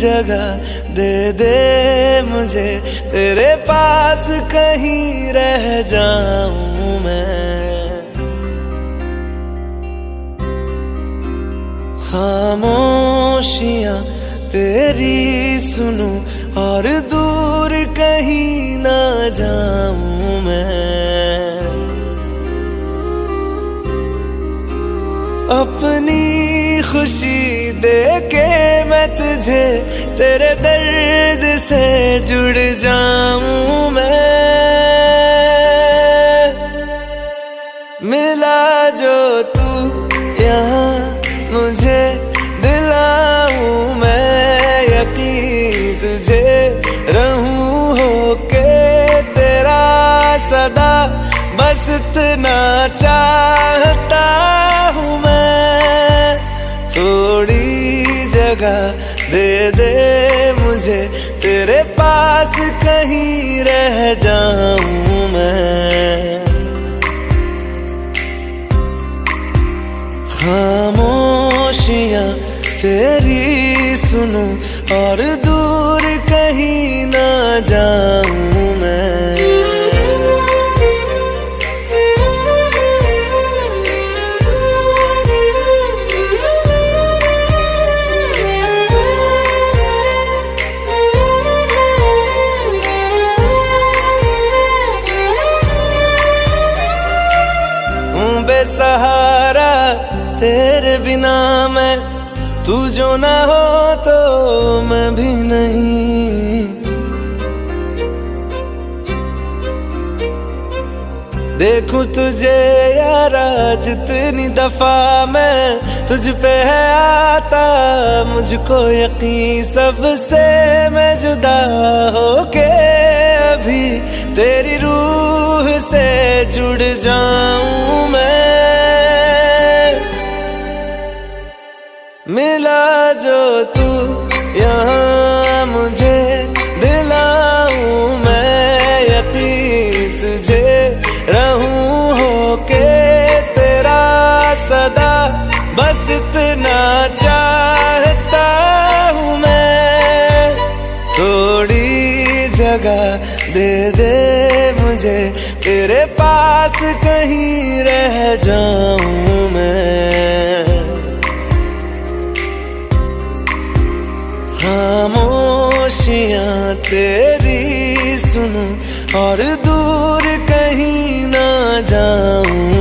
जगह दे दे मुझे, तेरे पास कहीं रह जाऊं मैं। खामोशियां तेरी सुनूं और दूर कहीं ना जाऊं मैं। अपनी खुशी दे के मैं तुझे, तेरे दर्द से जुड़ जाऊं मैं। मिला जो तू यहाँ मुझे, दिलाऊं मैं यकीन तुझे, रहूं होके तेरा सदा, बस इतना चाहता हूँ मैं। थोड़ी जगह दे दे मुझे, तेरे पास कहीं रह जाऊं मैं। खामोशियां तेरी सुनूं और दूर कहीं ना जाऊं मैं। बेसहारा तेरे बिना मैं, तू जो ना हो तो मैं भी नहीं। देखूं तुझे यारा जितनी दफा मैं, तुझ पे है आता मुझको यकीन, सबसे मैं जुदा होके अभी तेरी रूह से जुड़ जाऊं मैं। मिला जो तू यहाँ मुझे, दिलाऊं मैं यकीन तुझे, रहूं होके तेरा सदा, बस इतना चाहता हूँ मैं। थोड़ी जगह दे दे मुझे, तेरे पास कहीं रह जाऊं मैं। खामोशियां तेरी सुनूं और दूर कहीं ना जाऊं